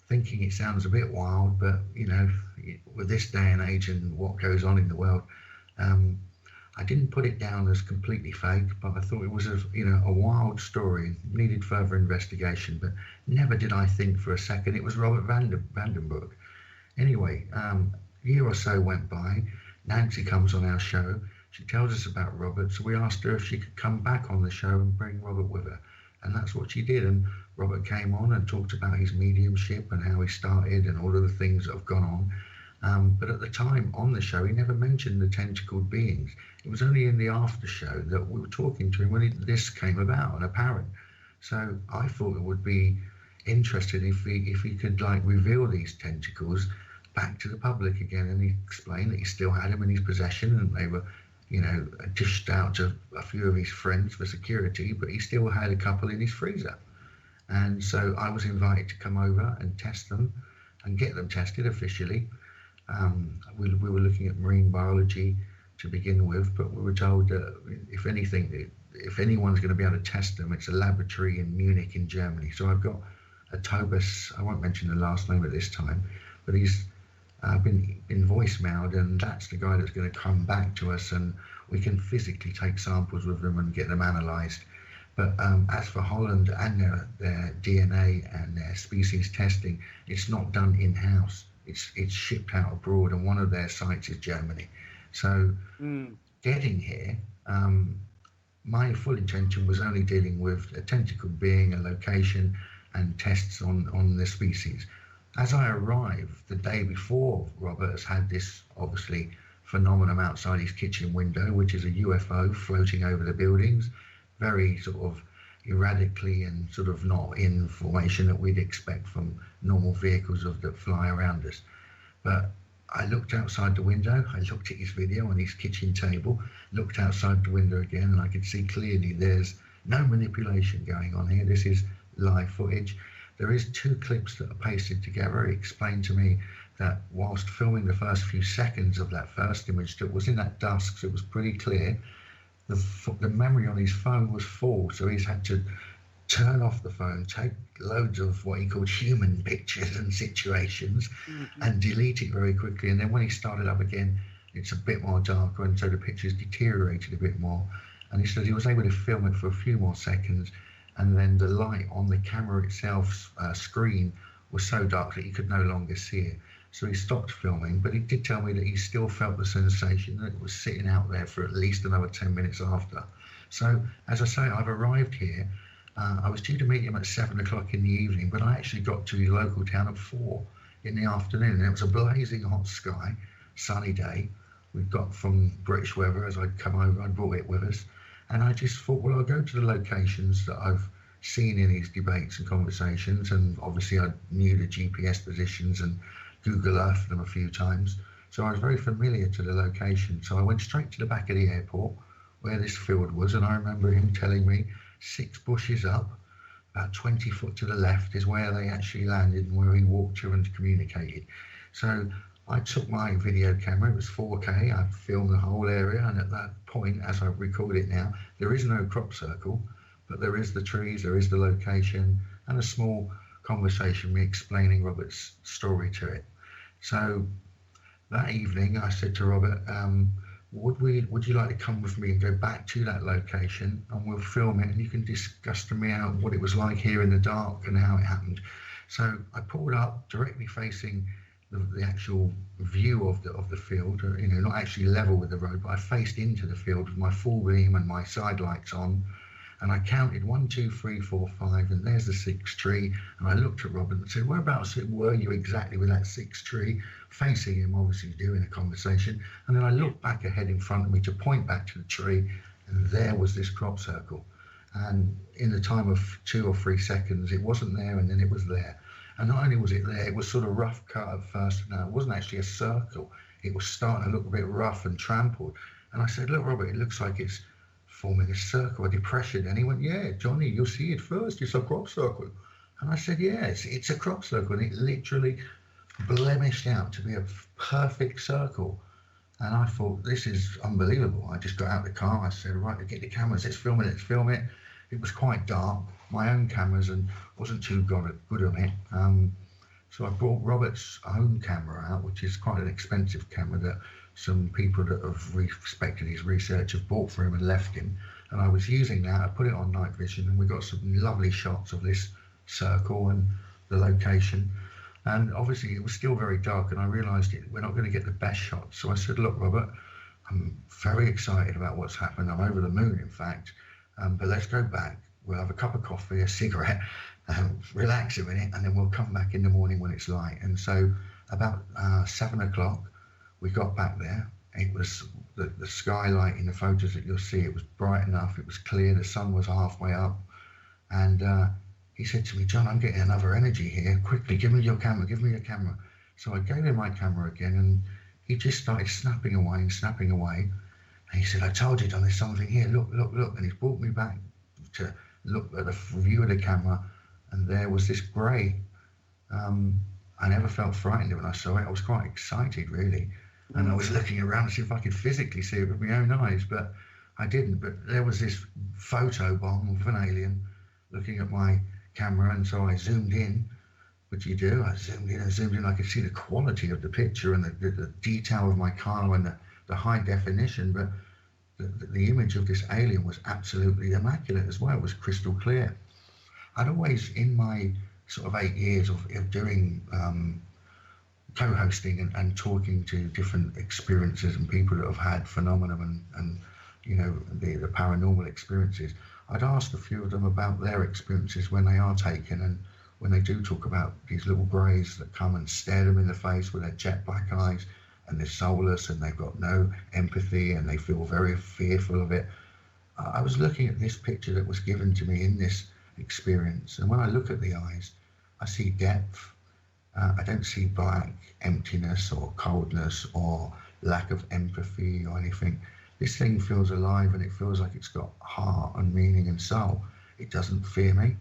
thinking it sounds a bit wild, but, with this day and age and what goes on in the world, I didn't put it down as completely fake, but I thought it was a wild story, needed further investigation, but never did I think for a second it was Robert Vandenbroek. Anyway, a year or so went by. Nancy comes on our show. She tells us about Robert, so we asked her if she could come back on the show and bring Robert with her. And that's what she did. And Robert came on and talked about his mediumship and how he started and all of the things that have gone on. But at the time on the show, he never mentioned the tentacled beings. It was only in the after show that we were talking to him when this came about and apparent. So I thought it would be interesting if he could reveal these tentacles back to the public again. And he explained that he still had them in his possession, and they were, dished out to a few of his friends for security, but he still had a couple in his freezer. And so I was invited to come over and test them and get them tested officially. We were looking at marine biology to begin with, but we were told that if anyone's going to be able to test them, it's a laboratory in Munich in Germany. So I've got a Tobus, I won't mention the last name at this time, but he's been voicemailed, and that's the guy that's going to come back to us, and we can physically take samples with them and get them analysed. But as for Holland and their DNA and their species testing, it's not done in-house. It's shipped out abroad, and one of their sites is Germany. So getting here, my full intention was only dealing with a tentacle being, a location, and tests on the species. As I arrived the day before, Robbert has had this, obviously, phenomenon outside his kitchen window, which is a UFO floating over the buildings, very sort of erratically and sort of not in formation that we'd expect from normal vehicles that fly around us. But I looked outside the window, I looked at his video on his kitchen table, looked outside the window again, and I could see clearly there's no manipulation going on here. This is live footage. There is 2 clips that are pasted together. He explained to me that whilst filming the first few seconds of that first image that was in that dusk, so it was pretty clear, the memory on his phone was full, so he's had to turn off the phone, take loads of what he called human pictures and situations, and delete it very quickly. And then when he started up again, it's a bit more darker, and so the pictures deteriorated a bit more. And he said he was able to film it for a few more seconds, and then the light on the camera itself screen was so dark that he could no longer see it. So he stopped filming, but he did tell me that he still felt the sensation that it was sitting out there for at least another 10 minutes after. So, as I say, I've arrived here. I was due to meet him at 7 o'clock in the evening, but I actually got to the local town at 4 in the afternoon. And it was a blazing hot sky, sunny day. We got from British weather as I'd come over, I'd brought it with us. And I just thought, well, I'll go to the locations that I've seen in these debates and conversations. And obviously I knew the GPS positions and Google Earth them a few times. So I was very familiar to the location. So I went straight to the back of the airport where this field was. And I remember him telling me 6 bushes up, about 20 foot to the left is where they actually landed and where he walked to and communicated. So I took my video camera, it was 4K, I filmed the whole area, and at that point, as I record it now, there is no crop circle, but there is the trees, there is the location, and a small conversation me explaining Robert's story to it. So that evening I said to Robbert, would you like to come with me and go back to that location, and we'll film it and you can discuss to me out what it was like here in the dark and how it happened. So I pulled up directly facing the actual view of the field, not actually level with the road, but I faced into the field with my full beam and my side lights on, and I counted 1, 2, 3, 4, 5, and there's the 6th tree. And I looked at Robbert and said, whereabouts were you exactly with that 6th tree? Facing him, obviously doing a conversation. And then I looked back ahead in front of me to point back to the tree, and there was this crop circle. And in the time of 2 or 3 seconds, it wasn't there, and then it was there. And not only was it there, it was sort of rough cut at first. No, it wasn't actually a circle. It was starting to look a bit rough and trampled. And I said, look, Robbert, it looks like it's forming a circle, a depression. And he went, yeah, Johnny, you'll see it first. It's a crop circle. And I said, yes, it's a crop circle. And it literally blemished out to be a perfect circle. And I thought, this is unbelievable. I just got out of the car. I said, right, get the cameras. Let's film it. It was quite dark, my own cameras, and wasn't too good on it. So I brought Robert's own camera out, which is quite an expensive camera that some people that have respected his research have bought for him and left him. And I was using that. I put it on night vision, and we got some lovely shots of this circle and the location. And obviously it was still very dark, and I realised we're not going to get the best shots. So I said, look, Robbert, I'm very excited about what's happened. I'm over the moon, in fact. But let's go back. We'll have a cup of coffee, a cigarette, relax a minute, and then we'll come back in the morning when it's light. And so about 7 o'clock, we got back there. It was the skylight in the photos that you'll see. It was bright enough. It was clear. The sun was halfway up. And he said to me, John, I'm getting another energy here. Quickly, give me your camera. So I gave him my camera again, and he just started snapping away. And he said, I told you, John, there's something here. Look. And he's brought me back to look at the view of the camera, and there was this grey. I never felt frightened when I saw it. I was quite excited, really. And I was looking around to see if I could physically see it with my own eyes, but I didn't. But there was this photo bomb of an alien looking at my camera, and so I zoomed in, which you do. I zoomed in. I could see the quality of the picture and the detail of my car and the high definition, but the image of this alien was absolutely immaculate as well. It was crystal clear. I'd always, in my sort of 8 years of doing co-hosting and talking to different experiences and people that have had phenomenon and you know, the paranormal experiences, I'd ask a few of them about their experiences when they are taken, and when they do talk about these little greys that come and stare them in the face with their jet black eyes, and they're soulless and they've got no empathy and they feel very fearful of it. I was looking at this picture that was given to me in this experience, and when I look at the eyes, I see depth. I don't see black emptiness or coldness or lack of empathy or anything. This thing feels alive, and it feels like it's got heart and meaning and soul. It doesn't fear me,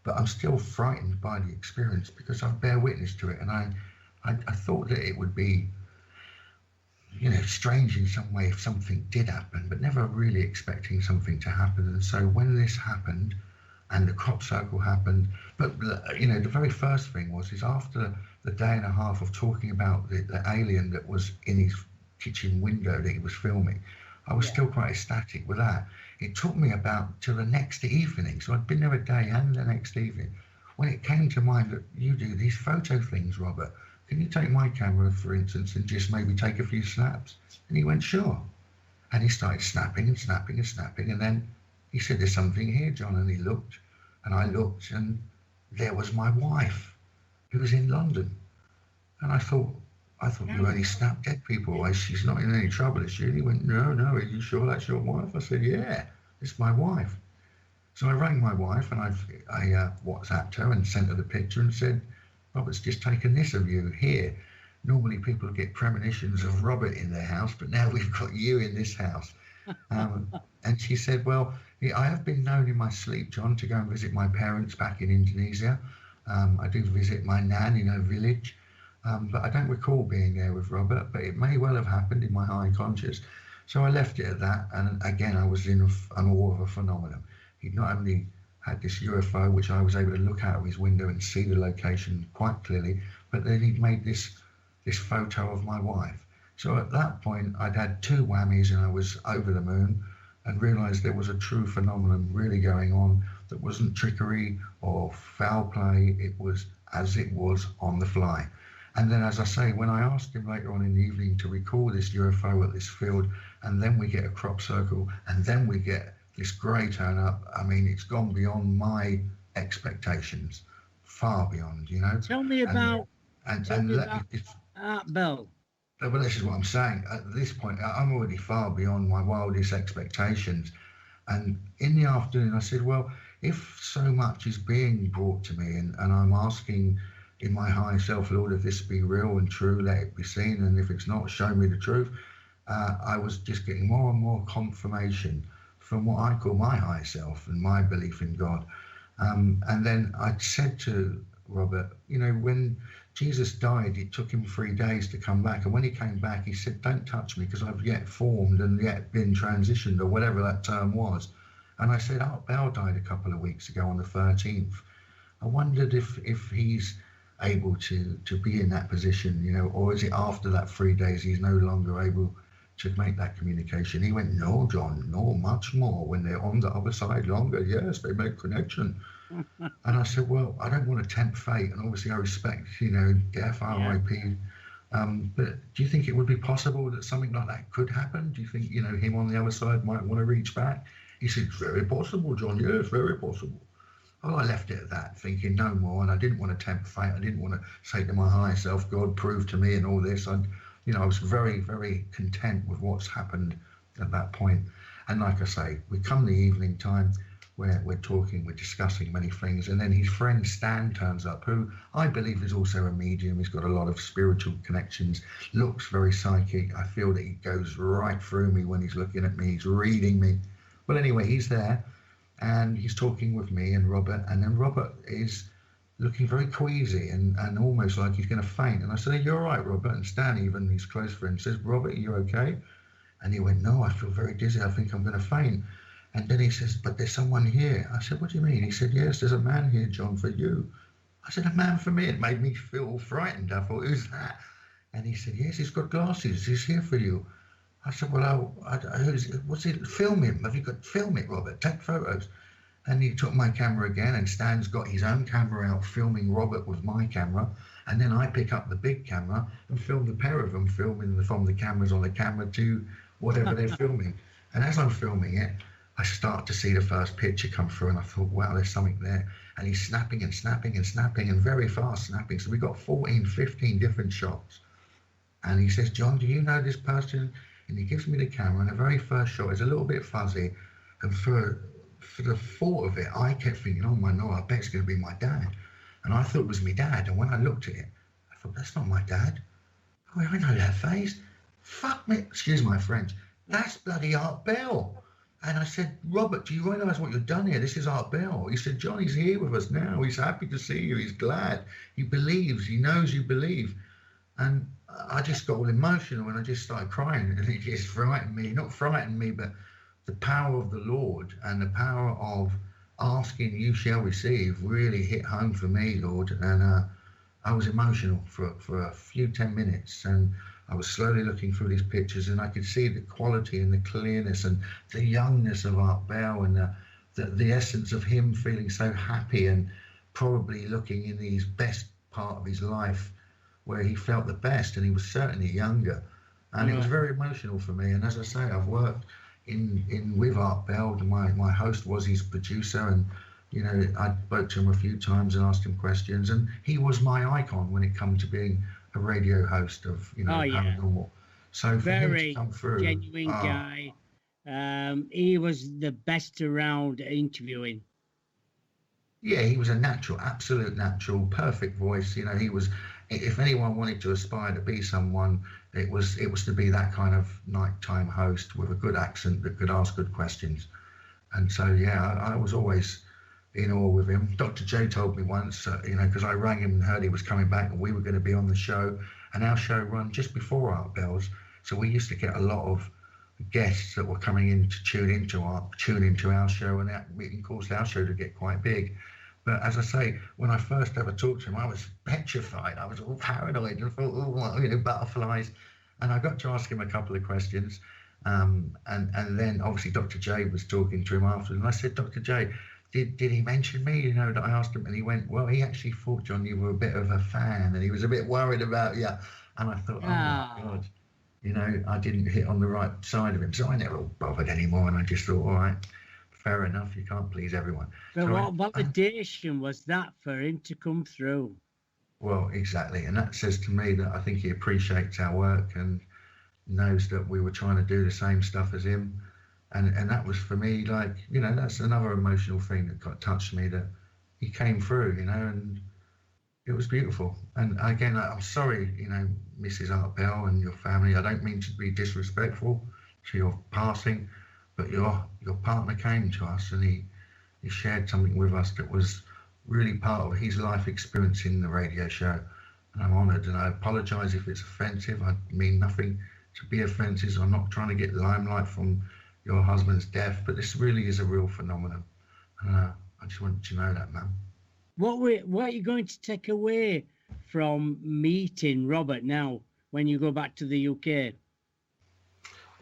but I'm still frightened by the experience because I bear witness to it, and I thought that it would be, you know, strange in some way if something did happen, but never really expecting something to happen. And so when this happened, and the crop circle happened, but you know, the very first thing is after the day and a half of talking about the alien that was in his kitchen window that he was filming, I was still quite ecstatic with that. It took me about till the next evening, so I'd been there a day and the next evening, when it came to mind that you do these photo things, Robert. Can you take my camera, for instance, and just maybe take a few snaps? And he went, sure. And he started snapping and snapping and snapping, and then he said, there's something here, John. And he looked, and I looked, and there was my wife, who was in London. And I thought you only snap dead people. She's not in any trouble, is she? And he went, no, are you sure that's your wife? I said, yeah, it's my wife. So I rang my wife, and I WhatsApped her and sent her the picture and said, Robert's just taken this of you here. Normally people get premonitions of Robert in their house, but now we've got you in this house. And she said, well, I have been known in my sleep, John, to go and visit my parents back in Indonesia. I do visit my nan in her village, but I don't recall being there with Robert, but it may well have happened in my high conscious. So I left it at that, and again, I was in an awe of a phenomenon. He'd not only had this UFO, which I was able to look out of his window and see the location quite clearly, but then he'd made this photo of my wife. So at that point, I'd had two whammies, and I was over the moon, and realised there was a true phenomenon really going on that wasn't trickery or foul play. It was as it was on the fly. And then, as I say, when I asked him later on in the evening to record this UFO at this field, and then we get a crop circle, and then we get this grey turn up, I mean, it's gone beyond my expectations, far beyond, you know. Tell me about Bell. Well, this is what I'm saying. At this point, I'm already far beyond my wildest expectations. And in the afternoon, I said, well, if so much is being brought to me, and I'm asking in my higher self, Lord, if this be real and true, let it be seen. And if it's not, show me the truth. I was just getting more and more confirmation from what I call my higher self and my belief in God. And then I said to Robert, you know, when Jesus died, it took him 3 days to come back. And when he came back, he said, don't touch me because I've yet formed and yet been transitioned, or whatever that term was. And I said, Art Bell died a couple of weeks ago on the 13th. I wondered if he's able to be in that position, you know, or is it after that 3 days he's no longer able to make that communication? He went, no, John, no, much more. When they're on the other side longer, yes, they make connection. And I said, well, I don't want to tempt fate, and obviously I respect, you know, death, RIP. But do you think it would be possible that something like that could happen? Do you think, you know, him on the other side might want to reach back? He said, very possible, John, yes, very possible. Well, I left it at that, thinking no more, and I didn't want to tempt fate. I didn't want to say to my higher self, God, prove to me and all this. I was very, very content with what's happened at that point. And like I say, we come the evening time, where we're talking, we're discussing many things, and then his friend Stan turns up, who I believe is also a medium. He's got a lot of spiritual connections, looks very psychic. I feel that he goes right through me when he's looking at me, he's reading me. Well, anyway, he's there, and he's talking with me and Robert, and then Robert is looking very queasy and almost like he's going to faint. And I said, are you all right, Robert? And Stan, even his close friend, says, Robert, are you okay? And he went, no, I feel very dizzy. I think I'm going to faint. And then he says, but there's someone here. I said, what do you mean? He said, yes, there's a man here, John, for you. I said, a man for me? It made me feel frightened. I thought, who's that? And he said, yes, he's got glasses. He's here for you. I said, well, what's it? Film him. Have you got, film it, Robert. Take photos. And he took my camera again, and Stan's got his own camera out filming Robbert with my camera. And then I pick up the big camera and film the pair of them filming from the cameras on the camera to whatever they're filming. And as I'm filming it, I start to see the first picture come through, and I thought, wow, there's something there. And he's snapping and snapping and snapping and very fast snapping. So we got 14, 15 different shots. And he says, John, do you know this person? And he gives me the camera, and the very first shot is a little bit fuzzy. And for the thought of it, I kept thinking, oh my no, I bet it's going to be my dad. And I thought it was my dad. And when I looked at it, I thought, that's not my dad. Oh, I know that face. Fuck me, excuse my French. That's bloody Art Bell. And I said, Robbert, do you realise what you've done here? This is Art Bell. He said, Johnny's here with us now. He's happy to see you. He's glad. He believes. He knows you believe. And I just got all emotional, and I just started crying. And it just frightened me. Not frightened me, but the power of the Lord and the power of asking, you shall receive, really hit home for me, Lord. And I was emotional for a few 10 minutes. And I was slowly looking through these pictures, and I could see the quality and the clearness and the youngness of Art Bell, and the essence of him feeling so happy and probably looking in his best part of his life where he felt the best, and he was certainly younger. And it was very emotional for me. And as I say, I've worked in with Art Bell. My host was his producer, and you know, I spoke to him a few times and asked him questions, and he was my icon when it comes to being a radio host of, you know, paranormal. So for him to come through, genuine guy. He was the best around interviewing. Yeah, he was a natural, absolute natural, perfect voice. You know, he was. If anyone wanted to aspire to be someone, it was to be that kind of nighttime host with a good accent that could ask good questions. And so yeah, I was always in awe with him. Dr. J told me once, you know, because I rang him and heard he was coming back and we were going to be on the show, and our show ran just before Art Bell's, so we used to get a lot of guests that were coming in to tune into our show, and that caused our show to get quite big. But as I say, when I first ever talked to him, I was petrified. I was all paranoid and thought, oh, you know, butterflies. And I got to ask him a couple of questions, and then obviously Dr. J was talking to him afterwards, and I said, Dr. J, did he mention me? You know, that I asked him, and he went, well, he actually thought, John, you were a bit of a fan, and he was a bit worried about you. And I thought, oh my God, you know, I didn't hit on the right side of him. So I never bothered anymore, and I just thought, all right, fair enough, you can't please everyone. But so what validation was that for him to come through? Well, exactly. And that says to me that I think he appreciates our work and knows that we were trying to do the same stuff as him. And that was for me, like, you know, that's another emotional thing that touched me, that he came through, you know, and it was beautiful. And again, I'm sorry, you know, Mrs. Art Bell and your family. I don't mean to be disrespectful to your passing, but your partner came to us, and he shared something with us that was really part of his life experience in the radio show. And I'm honoured, and I apologise if it's offensive. I mean nothing to be offensive. I'm not trying to get limelight from your husband's death, but this really is a real phenomenon. I just wanted you to know that, man. What are you going to take away from meeting Robbert now when you go back to the UK?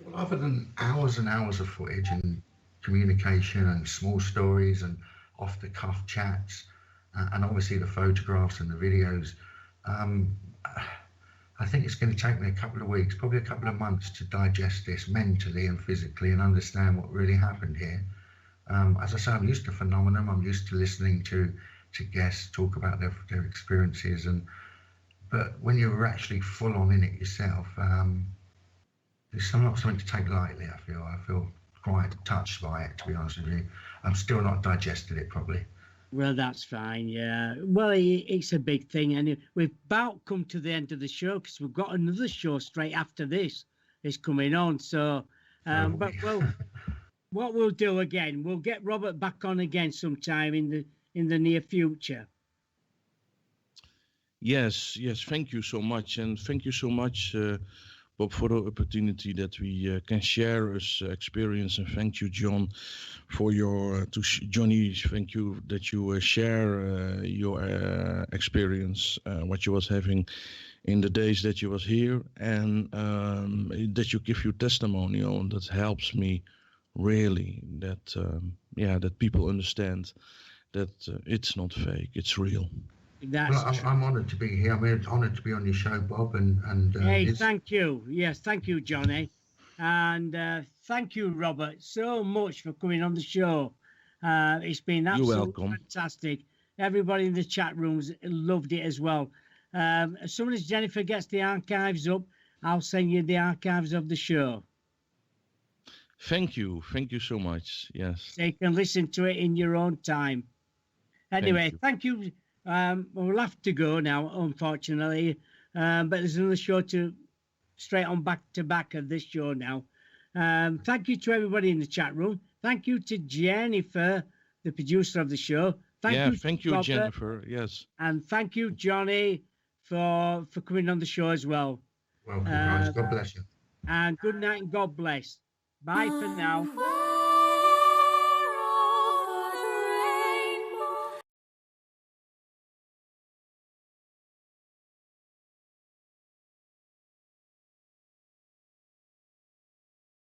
Well, other than hours and hours of footage and communication and small stories and off-the-cuff chats, and obviously the photographs and the videos, I think it's going to take me a couple of weeks, probably a couple of months, to digest this mentally and physically and understand what really happened here. As I say, I'm used to phenomenon. I'm used to listening to guests talk about their experiences, but when you're actually full on in it yourself, it's not something to take lightly. I feel quite touched by it, to be honest with you. I'm still not digested it properly. Well, that's fine, yeah. Well, it's a big thing, and we've about come to the end of the show, because we've got another show straight after this is coming on. So, but what we'll do again, we'll get Robbert back on again sometime in the near future. Yes, thank you so much, and thank you so much, Bob, for the opportunity that we can share this experience. And thank you, John, for Johnny. Thank you that you share your experience, what you was having in the days that you was here, and that you give your testimonial, and that helps me really that that people understand that it's not fake, it's real. That's I'm honoured to be here. I'm honoured to be on your show, Bob. And hey, thank you. Yes, thank you, Johnny. And thank you, Robert, so much for coming on the show. It's been absolutely fantastic. Everybody in the chat rooms loved it as well. As soon as Jennifer gets the archives up, I'll send you the archives of the show. Thank you so much. Yes, so you can listen to it in your own time. Anyway, thank you. We'll have to go now, unfortunately, but there's another show straight on back to back of this show now. Thank you to everybody in the chat room. Thank you to Jennifer, the producer of the show. Thank you, Robert, Jennifer. Yes, and thank you, Johnny, for coming on the show as well. Welcome, guys. God bless you. And good night and God bless. Bye for now.